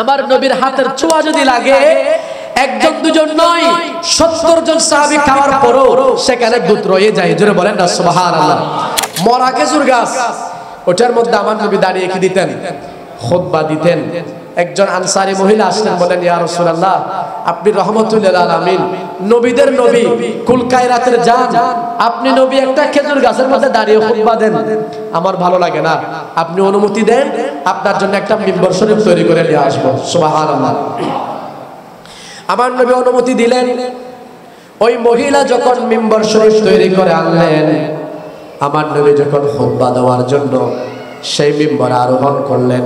আমার নবীর হাতের ছোঁয়া যদি লাগে একজন দুজন নয় 70 জন সাহাবী খাওয়ার পরও সেখানে দুধ রয়ে যায়। জোরে বলেন না সুবহানাল্লাহ। মরা খেজুর গাছ, ওটার মধ্যে আমার নবী দাঁড়িয়ে কি দিতেন? খুতবা দিতেন। একজন আনসারী মহিলা আসলেন, বলেন ইয়া রাসূলুল্লাহ, আপনি রহমাতুল লিল আলামিন, নবীদের নবী, কুল কায়নাতের জান, আপনি নবী একটা খেজুর গাছের মধ্যে দাঁড়িয়ে খুতবা দেন, আমার ভালো লাগে না, আপনি অনুমতি দেন, আপনার জন্য একটা মিম্বর শরীফ তৈরি করে নিয়ে আসবো। সুবহানাল্লাহ। আমার নবী অনুমতি দিলেন। ওই মহিলা যখন মিম্বর শরীফ তৈরি করে আনলেন, আমার নবী যখন খুতবা দেওয়ার জন্য সেই মিম্বরে আরোহণ করলেন,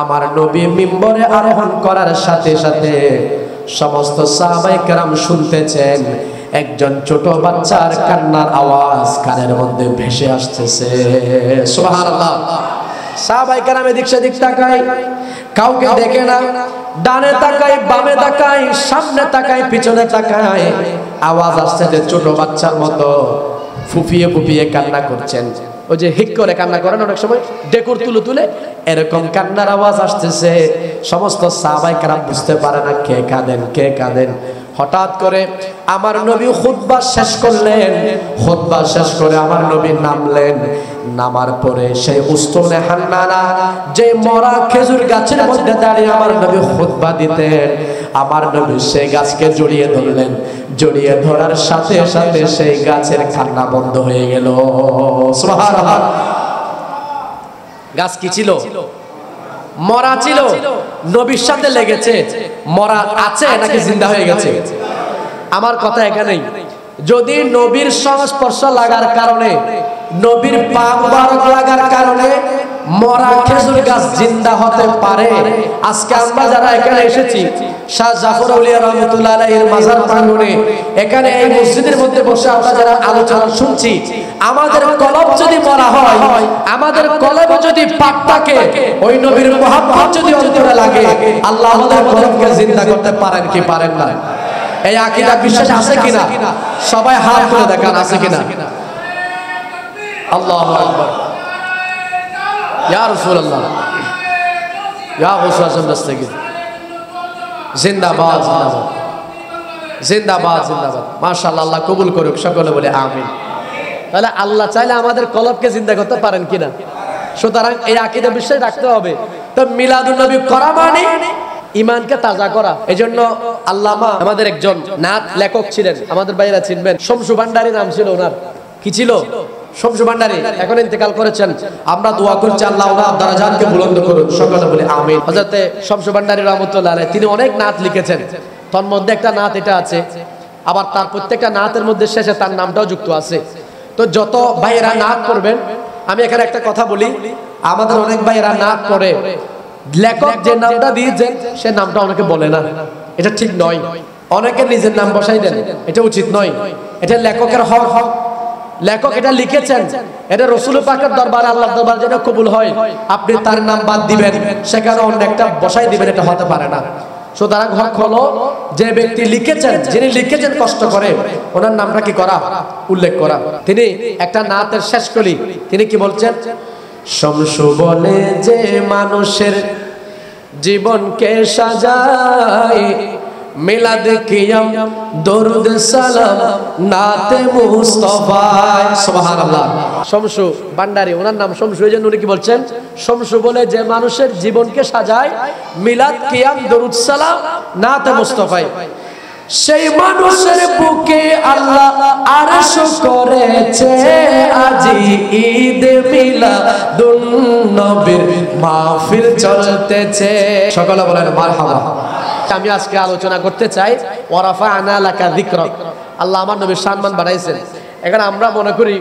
আমার নবী মিম্বরে আরোহণ করার সাথে সাথে সমস্ত সাহাবায়ে কেরাম শুনতেছেন একজন ছোট বাচ্চার কান্নার আওয়াজ কানের মধ্যে ভেসে আসতেছে। সুবহানাল্লাহ। সাহাবায়ে কেরাম এদিক সেদিক তাকায়, কাউকে দেখে না, ডানে তাকায়, বামে তাকায়, সামনে তাকায়, পিছনে তাকায়, আওয়াজ আসছে যে ছোট বাচ্চার মতো ফুফিয়ে ফুফিয়ে কান্না করছেন। ওই যে হিক করে কান্না করেন অনেক সময়, ডেকুর তুলে তুলে, এরকম কান্নার আওয়াজ আসতেছে। সমস্ত সাহাবায়ে কেরাম বুঝতে পারে না কে কাঁদেন কে কাঁদেন। হঠাৎ করে আমার নবী খুতবা শেষ করলেন। খুতবা শেষ করে আমার নবী নামলেন। নামার পরে সেই উস্তুনে হান্নানা, যে মরা খেজুর গাছের মধ্যে দাঁড়িয়ে আমার নবী খুতবা দিতেন, আমার নবী সেই গাছকে জড়িয়ে ধরলেন। জড়িয়ে ধরার সাথে সাথে সেই গাছের কান্না বন্ধ হয়ে গেল। সুবহানাল্লাহ। গাছ কি ছিল? মরা ছিল। নবীর সাথে লেগেছে। মরা আছে নাকি জিন্দা হয়ে গেছে? আমার কথা এখানেই, যদি নবীর সংস্পর্শ লাগার কারণে, নবীর পা মুবারক লাগার কারণে মরা খেজুর গাছ জিন্দা হতে পারে, আজকে আমরা যারা এখানে এসেছি শাহ জাফর আউলিয়া রাহমাতুল্লাহ আলাইহির মাজার প্রাঙ্গণে, এখানে এই মসজিদের মধ্যে বসে আমরা যারা আলোচনা শুনছি, আমাদের কলব যদি মরা হয়, আমাদের কলবে যদি পাপ থাকে, ওই নবীর মুহাব্বত যদি অন্তরে লাগে, আল্লাহ আমাদের কলবকে জিন্দা করতে পারেন কি পারেন না? এই আকীদা বিশ্বাস আছে কিনা? সবাই হাত তুলে দেখান আছে কিনা। আল্লাহু আকবার। ইয়া রাসূলুল্লাহ, ইয়া গাউসুল আযম দস্তগীর, জিন্দাবাদ জিন্দাবাদ জিন্দাবাদ জিন্দাবাদ। মাশাআল্লাহ, আল্লাহ কবুল করুক, সকলে বলে আমিন। তাহলে আল্লাহ চাইলে আমাদের কলবকে জিন্দা করতে পারেন কিনা। সুতরাং এই আকীদা বিশ্বাস রাখতে হবে। তো মিলাদুন নবী করা মানে ইমানকে তাজা করা। এজন্য আল্লামা আমাদের একজন নাত লেখক ছিলেন, আমাদের ভাইরা চিনবেন, শমসু ভান্ডারী নাম ছিল ওনার। কি ছিল? শমসু ভান্ডারী, এখন ইন্তেকাল করেছেন। আমরা দোয়া করছি আল্লাহ ওনার দরজাতকে বুলন্দ করুন, সকলে বলে আমিন। হযরতে শমসু ভান্ডারী রাহমাতুল্লাহ আলাইহি তিনি অনেক নাত লিখেছেন। তার মধ্যে একটা নাত এটা আছে, আবার তার প্রত্যেকটা নাতের মধ্যে শেষে তার নামটাও যুক্ত আছে। তো যত ভাইয়েরা নাত করবেন, আমি এখানে একটা কথা বলি, আমাদের অনেক ভাইয়েরা নাত করে লেখক যে নামটা দিয়েছেন সে নামটা অনেকে বলে না, এটা ঠিক নয়। অনেকে নিজের নাম বসাই দেন, এটা উচিত নয়। এটা লেখকের হক। লেখক এটা লিখেছেন, এটা রাসূল পাকের দরবারে, আল্লাহর দরবারে যেন কবুল হয়, আপনি তার নাম বাদ দিবেন, সেখানে অন্য একটা বসাই দিবেন, এটা হতে পারে না। সুতরাং হক হলো যে ব্যক্তি লিখেছেন, যিনি লিখেছেন কষ্ট করে, ওনার নামটা কি করা? উল্লেখ করা। তিনি একটা নাতের শেষ করি, তিনি কি বলছেন? শমসু বলে যে মানুষের জীবনকে সাজায়, মিলাদ কিয়াম দরুদ সালাম নাতে মুস্তাফায়। সুবহানাল্লাহ। শমসু ভান্ডারী, ওনার নাম শমসু, এই জন্য উনি কি বলছেন? শমসু বলে যে মানুষের জীবনকে সাজায়, মিলাদ কিয়াম দরুদ সালাম নাতে মুস্তাফায়, সেই মানুষের বুকে আল্লাহ আরশ করেছে আজি ঈদ মিলাদুন নবীর মাহফিল চলতেছে। সকলে বলেন মারহাবা। আমি আজকে আলোচনা করতে চাই ওয়ারাফা'না লাকা যিকরাক। আল্লাহ আমার নবীর সম্মান বাড়াইছেন। এখন আমরা মনে করি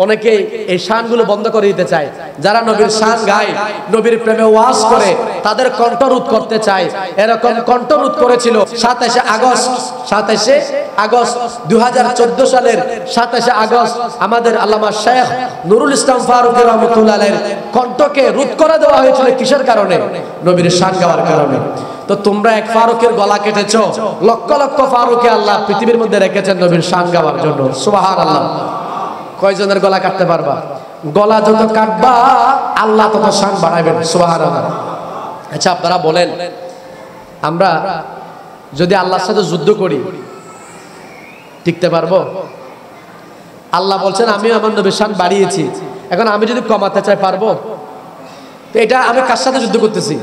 অনেকে এই শানগুলো বন্ধ করে দিতে চায়। যারা নবীর শান গায়, নবীর প্রেমে ওয়াজ করে, তাদের কণ্ঠরোধ করতে চায়। এরকম কণ্ঠরোধ করেছিল 27 আগস্ট 2014 সালের 27 আগস্ট আমাদের আল্লামা শেখ নুরুল ইসলাম ফারুকী রাহমাতুল্লাহ আলাইহির কণ্ঠকে রোধ করে দেওয়া হয়েছিল। কিসের কারণে? নবীর শান গাওয়ার কারণে। তো তোমরা এক ফারুকের গলা কেটেছো, লক্ষ লক্ষ ফারুকে আল্লাহ পৃথিবীর মধ্যে রেখেছেন নবীর শান গাওয়ার জন্য। সুবহানাল্লাহ। কয়জনের গলা কাটতে পারবা? গলা যত কাটবা আল্লাহ তত শান বাড়াবেন। সুবহানাল্লাহ। আচ্ছা আপনারা বলেন, আমরা যদি আল্লাহর সাথে যুদ্ধ করি টিকতে পারবো? আল্লাহ বলছেন আমি আমার নবীর শান বাড়িয়েছি, এখন আমি যদি কমাতে চাই পারবো? তো এটা আমি কার সাথে যুদ্ধ করতেছি?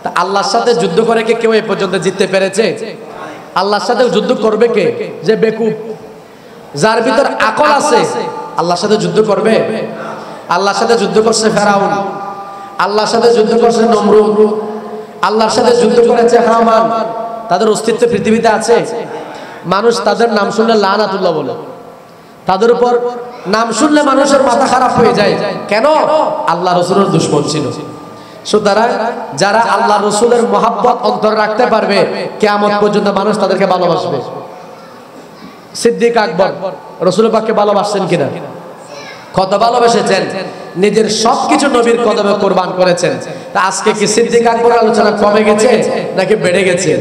তা আল্লাহর সাথে যুদ্ধ করে কি কেউ এই পর্যন্ত জিততে পেরেছে? আল্লাহর সাথে যুদ্ধ করবে কে? যে বেকুব, যার ভিতর আকল আছে, আল্লাহর সাথে যুদ্ধ করবে? আল্লাহর সাথে যুদ্ধ করছে ফেরাউন, আল্লাহর সাথে যুদ্ধ করছে নমরুদ, আল্লাহর সাথে যুদ্ধ করেছে হামান। তাদের অস্তিত্ব পৃথিবীতে আছে? মানুষ তাদের নাম শুনলে লানাতুল্লাহ বলে, তাদের উপর নাম শুনলে মানুষের মাথা খারাপ হয়ে যায়। কেন? আল্লাহ রাসূলের দুশমন ছিল। সুতরাং যারা আল্লাহ রাসূলের মহব্বত অন্তরে রাখতে পারবে, কিয়ামত পর্যন্ত মানুষ তাদেরকে ভালোবাসবে। সিদ্দিক আকবর রাসূল পাককে ভালোবাসেন কিনা? কত ভালোবেসেছেন, নিজের সবকিছু নবীর কদমে কুরবান করেছেন। তা আজকে কি সিদ্দিক আকবরের আলোচনা কমে গেছে নাকি বেড়ে গেছে?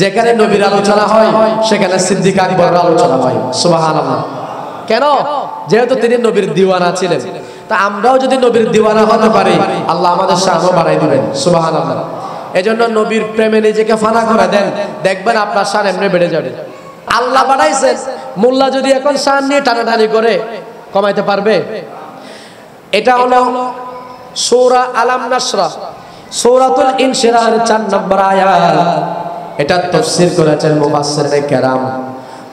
যেখানে নবীর আলোচনা হয় সেখানে সিদ্দিক আকবরের আলোচনা হয়। সুবহানাল্লাহ। কেন? যেহেতু তিনি নবীর দিওয়ানা ছিলেন। তা আমরাও যদি নবীর দিওয়ানা হতে পারি, আল্লাহ আমাদের শানও বাড়াই দিবেন। সুবহানাল্লাহ। এজন্য নবীর প্রেমে নিজেকে ফানা করে দেন, দেখবেন আপনার শান এমনি বেড়ে যাবে। আল্লাহ বাড়াইছেন, মোল্লা যদি এখন শান নিয়ে টানাটানি করে কমাইতে পারবে? এটা হলো সূরা আলাম নাশরা, সূরাতুল ইনশিরার 4 নম্বর আয়াত। এটা তাফসীর করেছেন মুফাসসিরে কেরাম।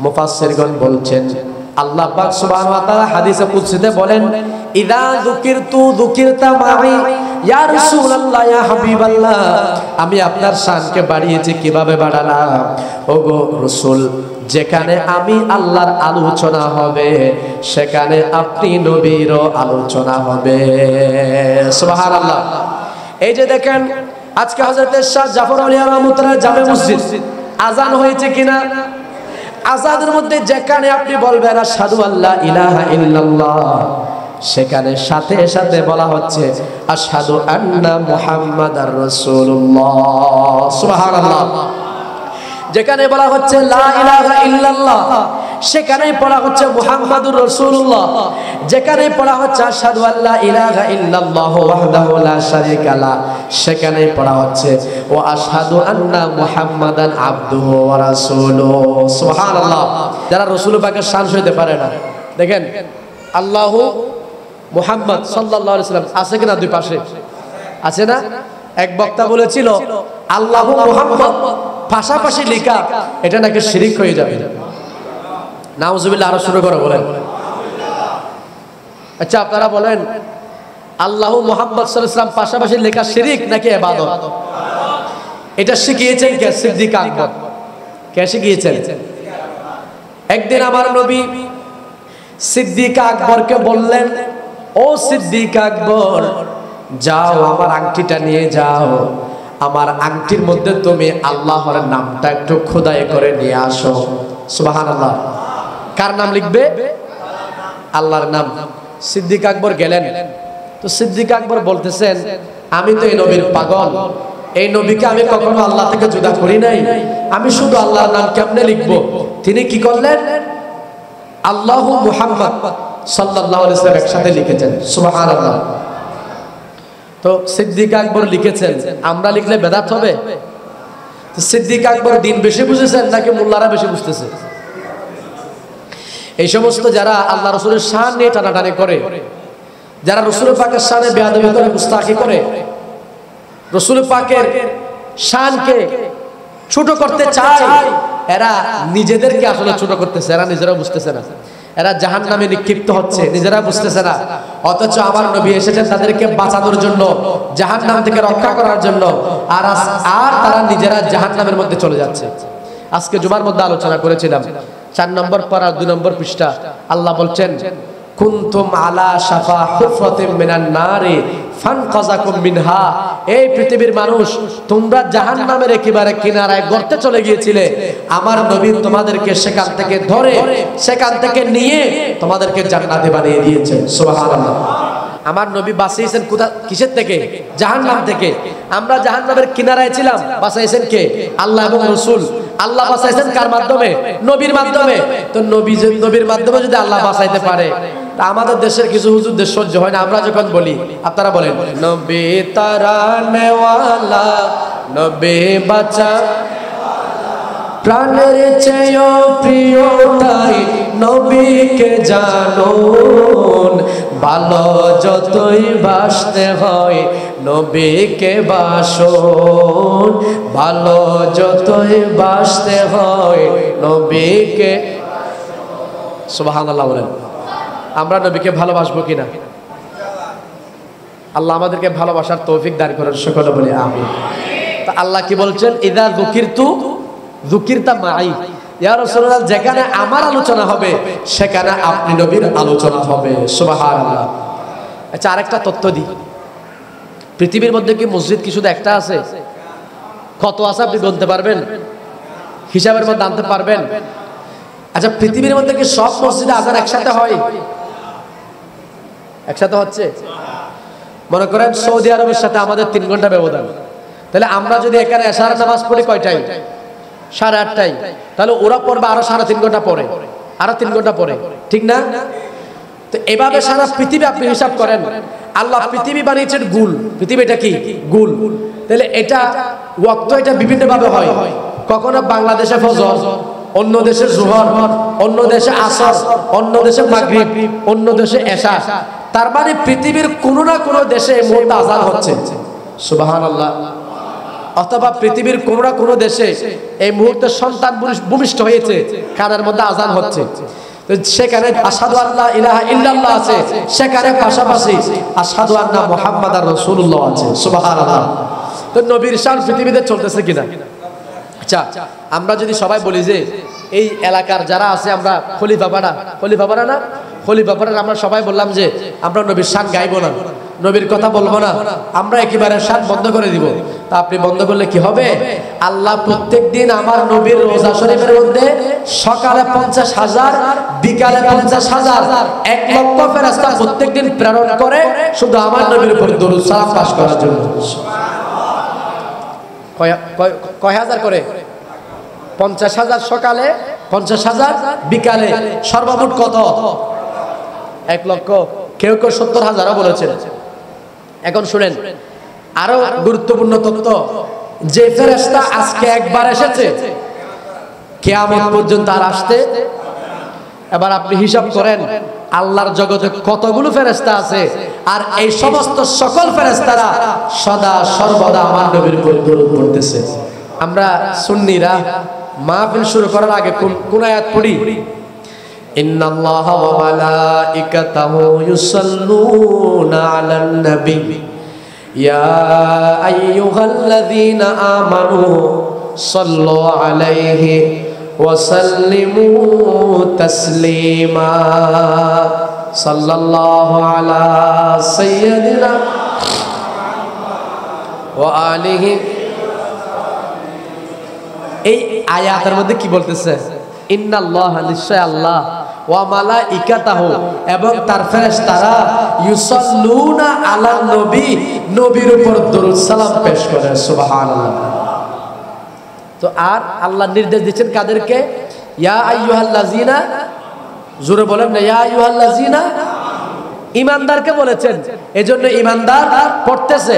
মুফাসসিরগণ বলছেন আল্লাহ পাক সুবহানাহু ওয়া তাআলা হাদিসে কুদসিতে বলেন, ইদা যুকিরতু যুকিরতা মাই ইয়া রাসূলুল্লাহ ইয়া হাবিবাল্লাহ, আমি আপনার শানকে বাড়িয়েছি। কিভাবে বাড়ালাম? ওগো রাসূল, যেখানে আমি আল্লাহর আলোচনা হবে সেখানে আপনি নবীরও আলোচনা হবে। সুবহানাল্লাহ। এই যে দেখেন আজকে হযরত শাহ জাফর আলী রাহমাতুল্লাহ জামে মসজিদ আজান হয়েছে কিনা? আজানের মধ্যে যেখানে আপনি বলবেন আশহাদু আল্লা ইলাহা ইল্লাল্লাহ, সেখানে সাথে সাথে বলা হচ্ছে আশহাদু আন্না মুহাম্মাদার রাসূলুল্লাহ। সুবহানাল্লাহ। যেখানে বলা হচ্ছে লা ইলাহা ইল্লাল্লাহ, সেখানেই পড়া হচ্ছে মুহাম্মাদুর রাসূলুল্লাহ। যেখানে পড়া হচ্ছে আশহাদু আল্লা ইলাহা ইল্লাল্লাহ ওয়াহদাহু লা শারীকা লা, সেখানেই পড়া হচ্ছে ওয়া আশহাদু আন্না মুহাম্মাদান আবদুহু ওয়া রাসূলুহু। সুবহানাল্লাহ। যারা রাসূল পাকের শান সইতে পারে না, দেখেন আল্লাহু মুহাম্মদ সাল্লাল্লাহু আলাইহি সাল্লাম আছে কিনা? দুই পাশে আছে না? এক বক্তা বলেছিল আল্লাহু মুহাম্মদ পাশাপাশি লেখা, এটা নাকি শিরিক হয়ে যাবে। নাউজুবিল্লাহ। আরো শুরু করে বলেন। আচ্ছা আপনারা বলেন আল্লাহু মুহাম্মদ সাল্লাল্লাহু আলাইহি ওয়াসাল্লাম পাশাপাশি লেখা শিরিক নাকি ইবাদত? এটা শিখিয়েছেন কে? সিদ্দিক আকবর। কে শিখিয়েছেন? একদিন আমার নবী সিদ্দিক আকবরকে বললেন, ও সিদ্দিক আকবর, যাও আমার আংটিটা নিয়ে যাও, আমার আংটির মধ্যে তুমি আল্লাহর নামটা একটু খোদাই করে নিয়ে আসো। সুবহানাল্লাহ। কার নাম লিখবে? আল্লাহর নাম। সিদ্দিক আকবর গেলেন। তো সিদ্দিক আকবর বলতেছেন, আমি তো এই নবীর পাগল, এই নবীকে আমি কখনো আল্লাহ থেকে জুদা করি নাই, আমি শুধু আল্লাহর নাম কেমনে লিখবো? তিনি কি করলেন? আল্লাহু মুহাম্মদ সাল্লাল্লাহু আলাইহি ওয়াসাল্লাম একসাথে লিখেছেন। সুবহানাল্লাহ। তো সিদ্দিক আকবর লিখেছেন, আমরা লিখলে বেদাত হবে? সিদ্দিক আকবর দিন বেশি বুঝেছেন নাকি মোল্লারা বেশি বুঝতেছে? এই সমস্ত যারা আল্লাহ রাসূলের শান নিয়ে টানাটানি করে, যারা রাসূল পাকের শানে বেয়াদবি করে, মুস্তাকি করে, রাসূল পাকের শানকে ছোট করতে চায়, এরা নিজেদেরকে আসলে ছোট করতেছে, এরা নিজেরা বুঝতেছে না। এরা জাহান্নামে নিক্ষিপ্ত হচ্ছে, নিজেরা বুঝতেছে না। অথচ আমার নবী এসেছেন তাদেরকে বাঁচানোর জন্য, জাহান্নাম থেকে রক্ষা করার জন্য, আর তারা নিজেরা জাহান্নামের মধ্যে চলে যাচ্ছে। আজকে জুমার মধ্যে আলোচনা করেছিলাম 4 নম্বর পারা 2 নম্বর পৃষ্ঠা। আল্লাহ বলছেন, কুনতুম আলা শাফা হুফরাতিন মিনান নারি ফানকাযাকুম মিনহা, এই পৃথিবীর মানুষ তোমরা জাহান্নামের একেবারে কিনারায় গর্তে চলে গিয়েছিলে, আমার নবী তোমাদেরকে সেখান থেকে ধরে, সেখান থেকে নিয়ে তোমাদেরকে জান্নাতে বানিয়ে দিয়েছেন। সুবহানাল্লাহ। আমার নবী বাঁচিয়েছেন কোথা? কিসের থেকে? জাহান্নাম থেকে। আমরা জাহান্নামের কিনারায় ছিলাম, বাঁচাইছেন কে? আল্লাহ এবং রাসূল। আল্লাহ বাঁচাইছেন কার মাধ্যমে? নবীর মাধ্যমে। তো নবীর মাধ্যমে যদি আল্লাহ বাঁচাইতে পারে, তা আমাদের দেশের কিছু হুজুরদের সহ্য হয় না, আমরা যখন বলি আপনারা বলেন নবী তারানেওয়ালা নবী বাঁচা প্রাণের চেয়েও প্রিয় তাই নবীকে জানুন, ভালো যতই বাসতে হয় নবীকে বাসুন, ভালো যতই বাসতে হয় নবীকে। সুবহানাল্লাহ বলেন। আমরা নবীকে ভালোবাসবো কিনা? আল্লাহ আমাদেরকে ভালোবাসার তৌফিক দান করেন, সকলে বলি আমিন। তা আল্লাহ কি বলছেন? ইদা যুকিরতু যুকিরতা মাই, ইয়া রাসূলুল্লাহ যেখানে আমার আলোচনা হবে সেখানে আপনি নবীর আলোচনা হবে। সুবহানাল্লাহ। আচ্ছা আরেকটা তথ্য দিই, পৃথিবীর মধ্যে কি মসজিদ কি শুধু একটা আছে? কত আছে আপনি গুনতে পারবেন? হিসাবের মধ্যে আনতে পারবেন? আচ্ছা পৃথিবীর মধ্যে কি সব মসজিদে আযান একসাথে হয়? একসাথে হচ্ছে? মনে করেন সৌদি আরবের সাথে আমাদের 3 ঘন্টা ব্যবধান, তাহলে আমরা যদি এখানে এশার নামাজ পড়ি কয়টায়? 8:30টায়, তাহলে ওরা পড়বে আরো 3.5 ঘন্টা পরে, আরো 3 ঘন্টা পরে, ঠিক না? তো এভাবে সারা পৃথিবী আপনি হিসাব করেন। আল্লাহ পৃথিবী বানিয়েছেন গুল, পৃথিবীটা কি গুল, তাহলে এটা ওয়াক্ত এটা বিভিন্ন ভাবে হয়। কখনো বাংলাদেশে ফজর, অন্য দেশে জোহর, অন্য দেশে আসর, অন্য দেশে মাগরিব, অন্য দেশে এশা। তার মানে পৃথিবীর কোনো না কোনো দেশে এই মুহূর্তে আযান হচ্ছে। সুবহানাল্লাহ। অথবা পৃথিবীর কোনো না কোনো দেশে এই মুহূর্তে সন্তান ভূমিষ্ঠ হয়েছে, কানের মধ্যে আযান হচ্ছে। তো সেখানে আশহাদু আল্লা ইলাহা ইল্লাল্লাহ আছে, সেখানে পাশাপাশি আশহাদু আন্না মুহাম্মাদার রাসূলুল্লাহ আছে। সুবহানাল্লাহ। তো নবীর শান পৃথিবীতে চলতেছে কিনা? আচ্ছা আমরা যদি সবাই বলি যে এই এলাকার যারা আছে আমরা খলিফাপাড়া, খলিফাপাড়া না, খলিফাপাড়ার আমরা সবাই বললাম যে আমরা নবীর শান গাইবো না, নবীর কথা বলবো না, আমরা একেবারে শান বন্ধ করে দিব। তা আপনি বন্ধ করলে কি হবে? আল্লাহ প্রত্যেকদিন আমার নবীর রোজা শরীফের মধ্যে সকালে 50,000, বিকালে 50,000, 1 লক্ষ ফেরেশতা প্রত্যেকদিন প্রেরণ করে শুধু আমার নবীর উপর দরুদ সালাম পাঠ করার জন্য। কয় হাজার করে? 50,000 সকালে, 50,000 বিকালে, সর্বমোট কত? 1 লক্ষ। কেউ কেউ 70,000ও বলেছেন। এখন শুনেন আরো গুরুত্বপূর্ণ তথ্য, যে ফেরেশতা আজকে একবার এসেছে কিয়ামত পর্যন্ত আর আসতে। এবার আপনি হিসাব করেন আল্লাহর জগতে কতগুলো ফেরেশতা আছে, আর এই সমস্ত সকল ফেরেশতারা সদা সর্বদা আমার নবীর উপর দরুদ পড়তেছে। আমরা সুন্নিরা মাহফিল শুরু করার আগে কোন আয়াত পড়ি? ইন্নাল্লাহা ওয়া মালাইকাতাহু ইউসাল্লুনা আলান নবী ইয়া আইয়ুহাল্লাযীনা আমানু সাল্লু আলাইহি ওয়া সাল্লিমু তাসলিমা সাল্লাল্লাহু আলা সাইয়্যিদিনা ওয়া আলিহি। এই আয়াতের মধ্যে কি বলতেছে? ইন্নাল্লাহা, নিশ্চয় আল্লাহ, ওয়া মালাইকাতাহু, এবং তার ফেরেশতারা, ইউসাল্লুনা আলান নবী, নবীর উপর দরুদ সালাম পেশ করে। সুবহানাল্লাহ। তো আর আল্লাহ নির্দেশ দিচ্ছেন কাদেরকে? ইয়া আইয়ুহাল্লাযিনা, জোরে বলেন না, ইয়া আইয়ুহাল্লাযিনা, ঈমানদারকে বলেছেন। এজন্য ঈমানদার পড়তেছে।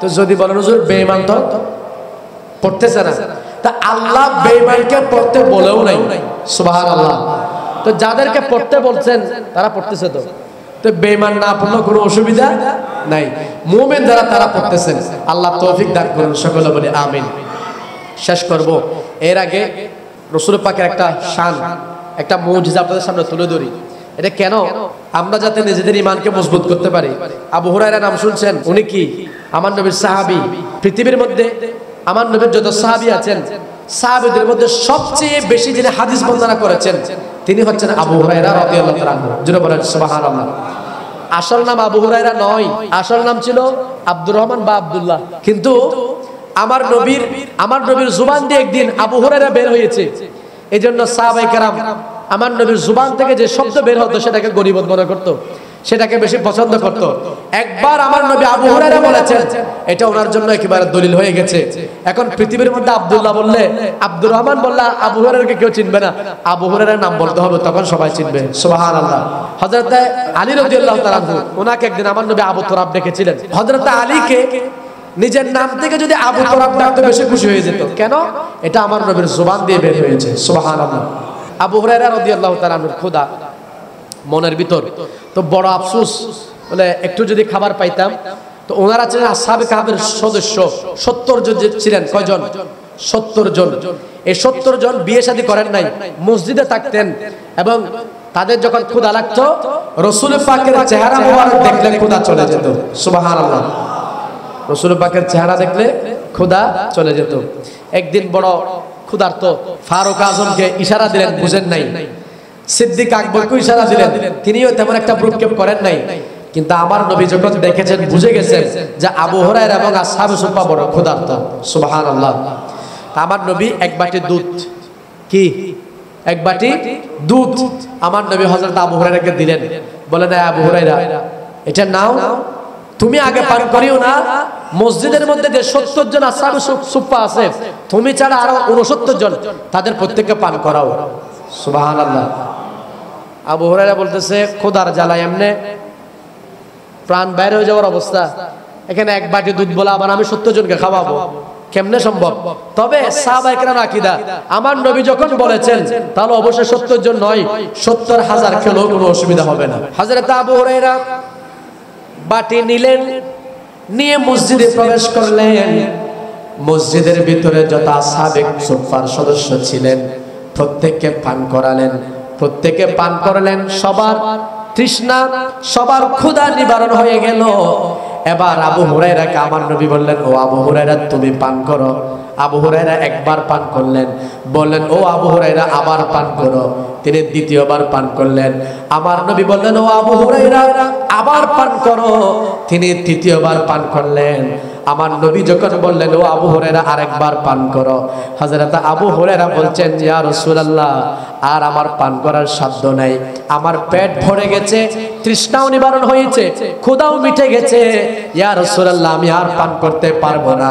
তো যদি বলেন হুজুর বেঈমান তো পড়তেছে না, তা আল্লাহ বেঈমানকে পড়তে বলেও নাই। সুবহানাল্লাহ। তো যাদেরকে পড়তে বলছেন তারা পড়তেছে। তো বেঈমান না পড়লেও কোনো অসুবিধা নাই, মুমিন যারা তারা পড়তেছেন। আল্লাহ তৌফিক দান করুন, সকলে বলি আমিন। শেষ করব, এর আগে রাসূল পাকের একটা শান, একটা মুজিজা আপনাদের সামনে তুলে ধরি। এটা কেন? আমরা যাতে নিজেদের ঈমানকে মজবুত করতে পারি। আবু হুরায়রা নাম শুনছেন? উনি কি আমার নবীর সাহাবী। পৃথিবীর মধ্যে আমার নবীর যত সাহাবী আছেন, সাহাবীদের মধ্যে সবচেয়ে বেশি যিনি হাদিস বর্ণনা করেছেন তিনি হচ্ছেন আবু হুরায়রা রাদিয়াল্লাহু তাআলা আনহু। জোরে বলেন সুবহানাল্লাহ। আসল নাম আবু হুরায়রা নয়, আসল নাম ছিল আব্দুর রহমান বা আব্দুল্লাহ। কিন্তু আমার নবীর জুবান দিয়ে একদিন আবু হুরায়রা বের হয়েছে। এজন্য সাহাবায়ে কেরাম আমার নবীর জুবান থেকে যে শব্দ বের হতো সেটাকে গনিমত মনে করত। সেটাকে বেশি পছন্দ করত। একবার আমার নবী আবু হুরায়রা বলেছেন, এটা ওনার জন্য একেবারে দলিল হয়ে গেছে। এখন পৃথিবীর মধ্যে আব্দুল্লাহ বললে, আব্দুর রহমান বললে আবু হুরায়রাকে কেউ চিনবে না, আবু হুরায়রার নাম বলতে হবে, তখন সবাই চিনবে। সুবহানাল্লাহ। হযরত আলী রাদিয়াল্লাহু তাআলা আনহু, ওনাকে একদিন আমার নবী আবু তুরাব ডেকেছিলেন। হযরত আলীকে নিজের নাম থেকে যদি আবু তুরাব ডাকতে বেশি খুশি হয়ে যেত। কেন? এটা আমার নবীর জবান দিয়ে বের হয়েছে। সুবহানাল্লাহ। আবু হুরায়রা রাদিয়াল্লাহু তাআলা আনহুর খোদা মনের ভিতর তো বড় আফসোস, বলে একটু যদি খাবার পাইতাম। তো ওনারা ছিলেন আসহাবে কাহফের সদস্য, 70 জন ছিলেন। কয়জন? 70 জন। এই 70 জন বিয়ে শাদী করেন নাই, মসজিদে থাকতেন, এবং তাদের যখন ক্ষুধা লাগতো রাসূল পাকের চেহারা মোবারক দেখলে ক্ষুধা চলে যেত। সুবহানাল্লাহ। রাসূল পাকের চেহারা দেখলে ক্ষুধা চলে যেত। একদিন বড় ক্ষুধার্ত ফারুক আজমকে ইশারা দিলেন, বুঝেন নাই। সিদ্দিক আকবরকে ইশারা দিলেন, তিনিও তেমন একটা ভ্রুক্ষেপ করেন নাই। কিন্তু আমার নবী যখন দেখেছেন, বুঝে গেছেন যে আবু হুরায়রা এবং আসহাবে সুফফা বড় ক্ষুধার্ত। সুবহানাল্লাহ। আমার নবী এক বাটি দুধ, কি এক বাটি দুধ আমার নবী হযরত আবু হুরায়রাকে দিলেন। বলেন, আবু হুরায়রা, এটা নাও, তুমি আগে পান করিও না। মসজিদের মধ্যে যে 70 জন আসহাবে সুফফা আছে, তুমি ছাড়া আরো 69 জন, তাদের প্রত্যেককে পান করাও। সুবহানাল্লাহ। আবু হুরায়রা বলতেছে, খোদার জ্বালায় এমনে প্রাণ বাইরে হয়ে যাওয়ার অবস্থা, এখানে এক বাটি দুধ বলা আবার আমি 70 জনকে খাওয়াবো, কেমনে সম্ভব? তবে সাহাবায়ে কেরাম আকীদা, আমার নবী যখন বলেছেন তাহলে অবশ্যই 70 জন নয়, 70,000 খেলেও কোনো অসুবিধা হবে না। হযরত আবু হুরায়রা বাটি নিলেন, নিয়ে মসজিদে প্রবেশ করলেন। মসজিদের ভিতরে যত আসহাবে সুফফার সদস্য ছিলেন প্রত্যেককে পান করালেন, প্রত্যেকে পান করলেন। সবার তৃষ্ণা, সবার ক্ষুধা নিবারণ হয়ে গেল। এবার আবু হুরায়রাকে আমার নবী বললেন, ও আবু হুরায়রা, তুমি পান করো। আবু হুরায়রা একবার পান করলেন, বললেন, ও আবু হুরায়রা আবার পান করো। তিনি দ্বিতীয়বার পান করলেন। আমার নবী বললেন, ও আবু হুরায়রা আবার পান করো। তিনি তৃতীয়বার পান করলেন। আমার নবী যখন বললেন, ও আবু হুরায়রা আরেকবার পান করো, হযরত আবু হুরায়রা বলছেন, ইয়া রাসূলুল্লাহ, আর আমার পান করার সাধ্য নাই, আমার পেট ভরে গেছে, তৃষ্ণাও নিবারণ হয়েছে, ক্ষুধাও মিটে গেছে, ইয়া রাসূলুল্লাহ আমি আর পান করতে পারবো না।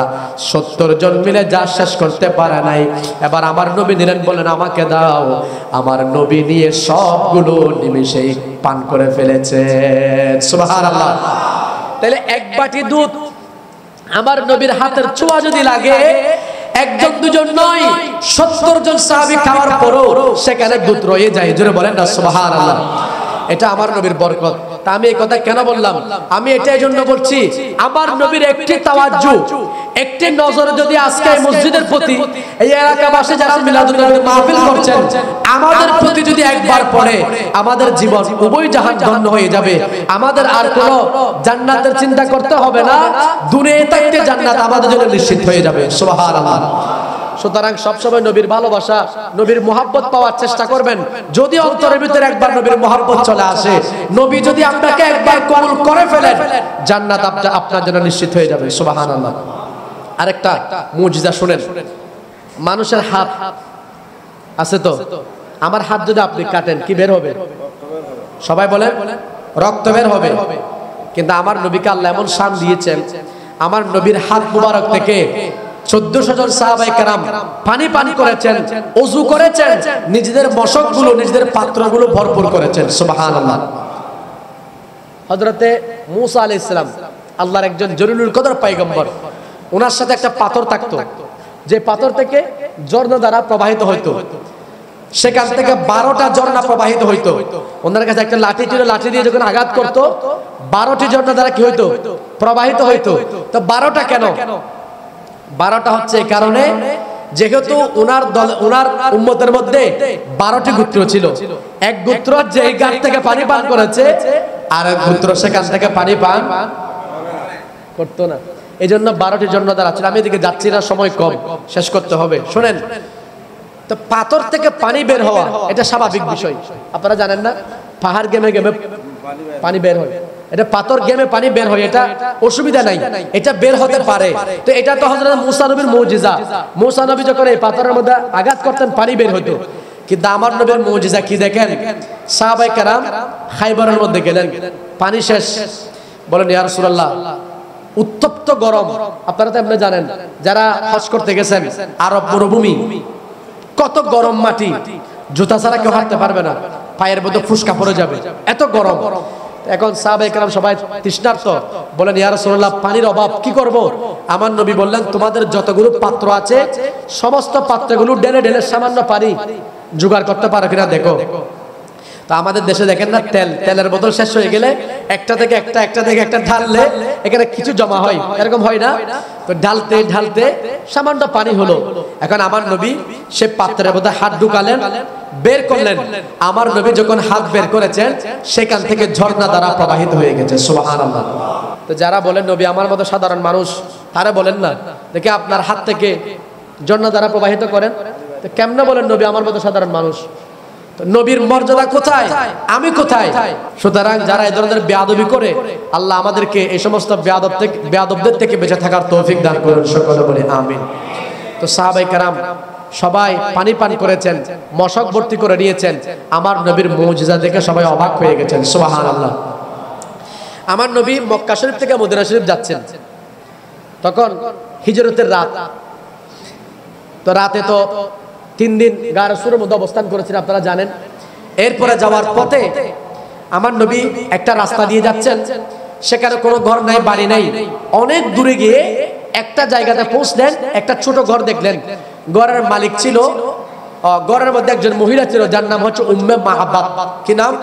70 জন মিলে যা শেষ করতে পারে নাই। এবার আমার নবী নিলেন, বলেন আমাকে দাও। আমার নবী নিয়ে সবগুলো নিমিষেই পান করে ফেলেছে। সুবহানাল্লাহ। তাহলে এক বাটি দুধ আমার নবীর হাতের ছোঁয়া যদি লাগে, একজন দুজন নয়, 70 জন সাহাবী খাওয়ার পরও সেখানে দুধ রয়ে যায়। জোরে বলেন না সুবহানাল্লাহ। এটা আমার নবীর বরকত। তা আমি এই কথা কেন বললাম? আমি এটা এই জন্য বলছি, আমার নবীর একটি তাওয়াজ্জু, একটি নজর যদি আজকে এই মসজিদের প্রতি, এই এলাকাবাসী যারা মিলাদুন নবীর মাহফিল করছেন, আমাদের প্রতি যদি একবার পড়ে, আমাদের জীবন উভয় জাহান ধন্য হয়ে যাবে। আমাদের আর কোনো জান্নাতের চিন্তা করতে হবে না, দুনিয়ায় থাকতে জান্নাত আমাদের জন্য নিশ্চিত হয়ে যাবে। সুবহানাল্লাহ। সুতরাং সবসময় নবীর ভালোবাসা, নবীর মোহাব্বত পাওয়ার চেষ্টা করবেন। যদি অন্তরের ভিতরে একবার নবীর মোহাব্বত চলে আসে, নবী যদি আপনাকে একবার কবুল করে ফেলেন, জান্নাত আপনার জন্য নিশ্চিত হয়ে যাবে। সুবহানাল্লাহ। আরেকটা মুজিজা শুনেন। মানুষের হাত আছে তো, আমার হাত যদি আপনি কাটেন কি বের হবে? সবাই বলেন, রক্ত বের হবে। কিন্তু আমার নবীকে আল্লাহ এমন শান দিয়েছেন, আমার নবীর হাত মুবারক থেকে 1400 জন সাহাবায়ে কেরাম পানি পান করেছেন, ওযু করেছেন, নিজেদের মশকগুলো, নিজেদের পাত্রগুলো ভরপুর করেছেন। সুবহানাল্লাহ। হযরতে মূসা আলাইহিস সালাম আল্লাহর একজন জলিলুল কদর পয়গম্বর, ওনার সাথে একটা পাথর থাকতো, যে পাথর থেকে ঝর্ণা দ্বারা প্রবাহিত হইতো। সেখান থেকে 12টা ঝর্ণা প্রবাহিত হইতো। ওনার কাছে একটা লাঠি ছিল, লাঠি দিয়ে যখন আঘাত করতো 12টি ঝর্ণা দ্বারা কি হইতো? প্রবাহিত হইতো। তো 12টা কেন? 12টা হচ্ছে এই কারণে, যেহেতু ওনার দল, ওনার উম্মতের মধ্যে 12টি গোত্র ছিল। এক গোত্র যে এই গাছ থেকে পানি পান করেছে, আর এক গোত্র সেখান থেকে পানি পান করতো না। এই জন্য 12টি ঝর্ণা দ্বারা ছিল। আমি এদিকে যাচ্ছি না, সময় কম, শেষ করতে হবে। শোনেন তো, পাথর থেকে পানি বের হওয়া এটা স্বাভাবিক বিষয়। আপনারা জানেন না, পাহাড় গেমে গেমে পানি বের হয়, এটা পাথর গেমে পানি বের হয়, এটা অসুবিধা নাই, এটা বের হতে পারে। তো এটা তো হযরত মূসা নবীর মুজিজা। মূসা নবী যখন এই পাথরের মধ্যে আঘাত করতেন পানি বের হতো। কিন্তু আমার নবীর মুজিজা কি দেখেন, সাহাবায়ে কেরাম খাইবারের মধ্যে গেলেন, পানি শেষ। বলেন ইয়া রাসূলুল্লাহ, উত্তপ্ত গরম। আপনারা তো এমনি জানেন, যারা হজ করতে গেছেন, আরব মরুভূমি, কত গরম মাটি, জুতা ছাড়া কেউ হাঁটতে পারবে না, পায়ের মধ্যে ফুসকা পড়ে যাবে, এত গরম। এখন সাহাবায়ে কেরাম সবাই তৃষ্ণার্ত, বলেন ইয়া রাসূলুল্লাহ, পানির অভাব কি করব? আমার নবী বললেন, তোমাদের যতগুলো পাত্র আছে সমস্ত পাত্রগুলো ঢেলে ঢেলে সামান্য পানি জোগাড় করতে পারো কিনা দেখো। তো আমাদের দেশে দেখেন না, তেলের বোতল শেষ হয়ে গেলে একটা থেকে একটা ঢাললে এখানে কিছু জমা হয়, এরকম হয় না? তো ঢালতে ঢালতে সামান্য পানি হলো। এখন আমার নবী সে পাত্রের মধ্যে হাত ঢুকালেন, বের করলেন। আমার নবী যখন হাত বের করেছেন, সেখান থেকে ঝর্ণা দ্বারা প্রবাহিত হয়ে গেছে। সুবহানাল্লাহ। তো যারা বলেন নবী আমার মতো সাধারণ মানুষ, তারা বলেন না দেখে আপনার হাত থেকে ঝর্ণা দ্বারা প্রবাহিত করেন। তো কেমনে বলেন নবী আমার মতো সাধারণ মানুষ? নবীর মর্যাদা কোথায়, আমি কোথায়? সুতরাং যারা এই ধরনের বেয়াদবি করে, আল্লাহ আমাদেরকে এই সমস্ত বেয়াদবদের থেকে বেঁচে থাকার তৌফিক দান করুন, সকলে বলি আমিন। তো সাহাবায়ে কেরাম সবাই পানি পান করেছেন, মশক ভর্তি করে নিয়েছেন। আমার নবীর মুজিজা দেখে সবাই অবাক হয়ে গেছেন। সুবহানাল্লাহ। আমার নবী মক্কা শরীফ থেকে মদিনা শরীফ যাচ্ছেন, তখন হিজরতের রাত। তো রাতে তো 3 দিন গার সুরের মধ্যে অবস্থান করেছেন, আপনারা জানেন। এরপরে যাওয়ার পথে আমার নবী একটা রাস্তা দিয়ে যাচ্ছেন, সেখানে কোনো ঘর নাই, বাড়ি নাই। অনেক দূরে গিয়ে একটা জায়গাতে পৌঁছলেন, একটা ছোট ঘর দেখলেন। ঘরের মালিক ছিল, ঘরের মধ্যে একজন মহিলা ছিল, যার নাম হচ্ছে উম্মে মাহাবাত। কি নাম?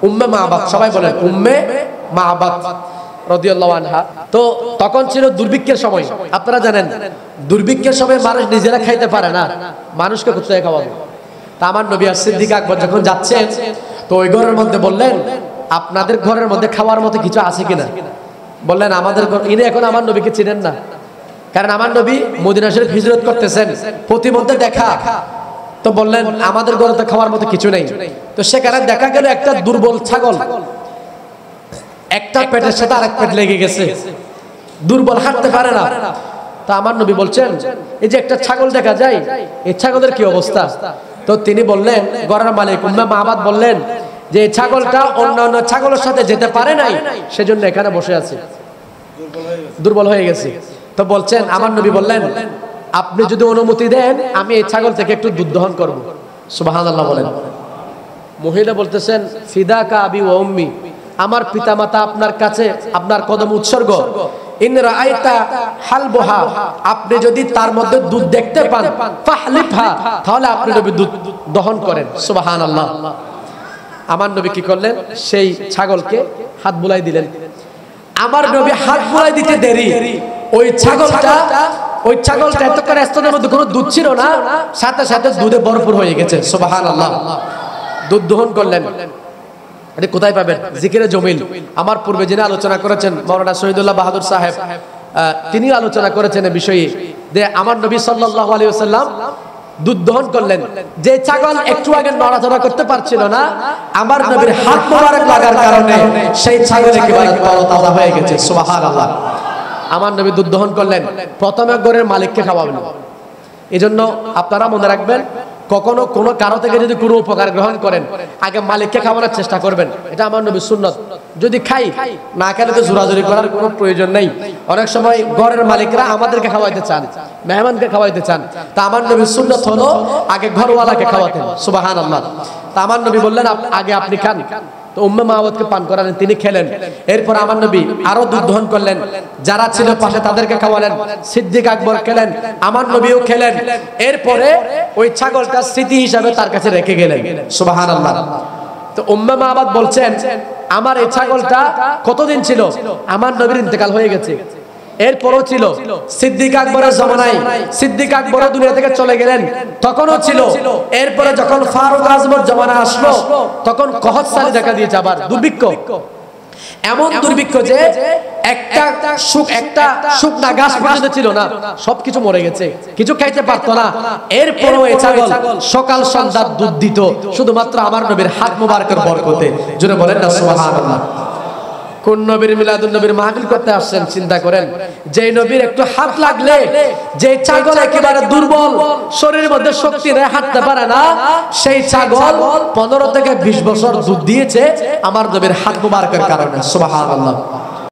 উম্মে মাহাবাত। সবাই বলেন উম্মে মাহাবাত রাদিয়াল্লাহু আনহা। তো তখন ছিল দুর্ভিক্ষের সময়। আপনারা জানেন দুর্ভিক্ষের সময় মানুষ নিজেরা খাইতে পারে না, মানুষকে কোথায় খাওয়াবে? তা আমার নবী আর সিদ্দিক আকবর যখন যাচ্ছেন, তো ওই ঘরের মধ্যে বললেন, আপনাদের ঘরের মধ্যে খাওয়ার মতো কিছু আছে কিনা? বললেন আমাদের ঘর। ইনি এখন আমার নবীকে চিনেন না, কারণ আমার নবী মদিনা শরীফ হিজরত করতেছেন, প্রতিমধ্যে দেখা। তো বললেন আমাদের ঘরে তো খাওয়ার মতো কিছু নেই। তো সেখানে দেখা গেল একটা দুর্বল ছাগল, একটা পেটের সাথে আরেক পেট লেগে গেছে, দুর্বল, হাঁটতে পারে না। তা আমার নবী বলছেন, এই যে একটা ছাগল দেখা যায়, এই ছাগলের কি অবস্থা? তো তিনি বললেন, ঘরের মালিক উম্মে মাহাবাত বললেন যে এই ছাগলটা অন্যান্য ছাগলের সাথে যেতে পারে নাই, সেজন্য এখানে বসে আছে, দুর্বল হয়ে গেছে। তো বলছেন, আমার নবী বললেন, আপনি যদি অনুমতি দেন আমি এই ছাগল থেকে একটু দুধ দহন করব। সুবহানাল্লাহ বলেন। মহিলা বলতেছেন, ফিদাকা আবি ওয়া উম্মি, আমার পিতামাতা আপনার কাছে, আপনার কদম উৎসর্গ। ইন রাআইতা হালবুহা, আপনি যদি তার মধ্যে দুধ দেখতে পান, ফাহলিফহা, তাহলে আপনি নবী দুধ দহন করেন। সুবহানাল্লাহ। আমার নবী কি করলেন? সেই ছাগলকে হাত বুলাই দিলেন। আমার নবী হাত বুলাই দিতে দেরি, ওই ছাগলটা এতক্ষণ স্তনের মধ্যে কোনো দুধ ছিল না, সাথে সাথে দুধে ভরপুর হয়ে গেছে। সুবহানাল্লাহ। দুধ দহন করলেন। এটা কোথায় পাবেন? জিকিরে জমিল। আমার পূর্বে যিনি আলোচনা করেছেন মাওলানা শহীদুল্লাহ বাহাদুর সাহেব, তিনি আলোচনা করেছেন এই বিষয়ে যে আমার নবী সাল্লাল্লাহু আলাইহি ওয়াসাল্লাম দুধ দহন করলেন। যে ছাগল একটু আগে নড়াচড়া করতে পারছিল না, আমার নবীর হাত মোবারক লাগার কারণে সেই ছাগল একেবারে তাজা হয়ে গেছে। সুবহানাল্লাহ। আমার নবী দুধ দহন করলেন। প্রথমে ঘরের মালিককে খাওয়াবেন। এজন্য আপনারা মনে রাখবেন, কখনো কোনো কারো থেকে যদি কোনো উপকার গ্রহণ করেন, আগে মালিককে খাওয়ানোর চেষ্টা করবেন। এটা আমার নবীর সুন্নত। যদি খাই না খেলে তো জোরাজুরি করার কোনো প্রয়োজন নেই। অনেক সময় ঘরের মালিকরা আমাদেরকে খাওয়াইতে চান, মেহমানকে খাওয়াইতে চান। তা আমার নবীর সুন্নত হলো আগে ঘরওয়ালাকে খাওয়াতেন। সুবহানাল্লাহ। তা আমার নবী বললেন, আগে আপনি খান। তো উম্মে মাহাবাতকে পান করালেন, তিনি খেলেন। এরপর আমার নবী আরো দুধ দহন করলেন, যারা ছিল পাশে তাদেরকে খাওয়ালেন। সিদ্দিক আকবর খেলেন, আমার নবীও খেলেন। এরপরে ওই ছাগলটা স্মৃতি হিসাবে তার কাছে রেখে গেলেন। সুবহানাল্লাহ। তো উম্মে মাহাবাত বলছেন, আমার এই ছাগলটা কতদিন ছিল? আমার নবীর ইন্তেকাল হয়ে গেছে, এরপরও ছিল। সিদ্দিক আকবরের জমানায় সিদ্দিক আকবর দুনিয়া থেকে চলে গেলেন, তখনও ছিল। এরপরে যখন ফারুক আজমের জমানা আসলো, তখন কহৎসালি দেখা দিয়েছে, আবার দুর্ভিক্ষ। এমন দুর্ভিক্ষ যে একটা শুকনা গাছ পর্যন্ত ছিল না, সবকিছু মরে গেছে, কিছু খাইতে পারতো না। এরপরও এই ছাগল সকাল সন্ধ্যা দুধ দিত, শুধুমাত্র আমার নবীর হাত মোবারকের বরকতে। জোরে বলেন না সুবহানাল্লাহ। কোন নবীর মিলাদুন নবীর মাহফিল করতে আসছেন চিন্তা করেন। যে নবীর একটু হাত লাগলে, যে ছাগল একেবারে দুর্বল, শরীরের মধ্যে শক্তি নেই, হাঁটতে পারে না, সেই ছাগল 15 থেকে 20 বছর দুধ দিয়েছে আমার নবীর হাত মুবারকের কারণে। সুবহানাল্লাহ।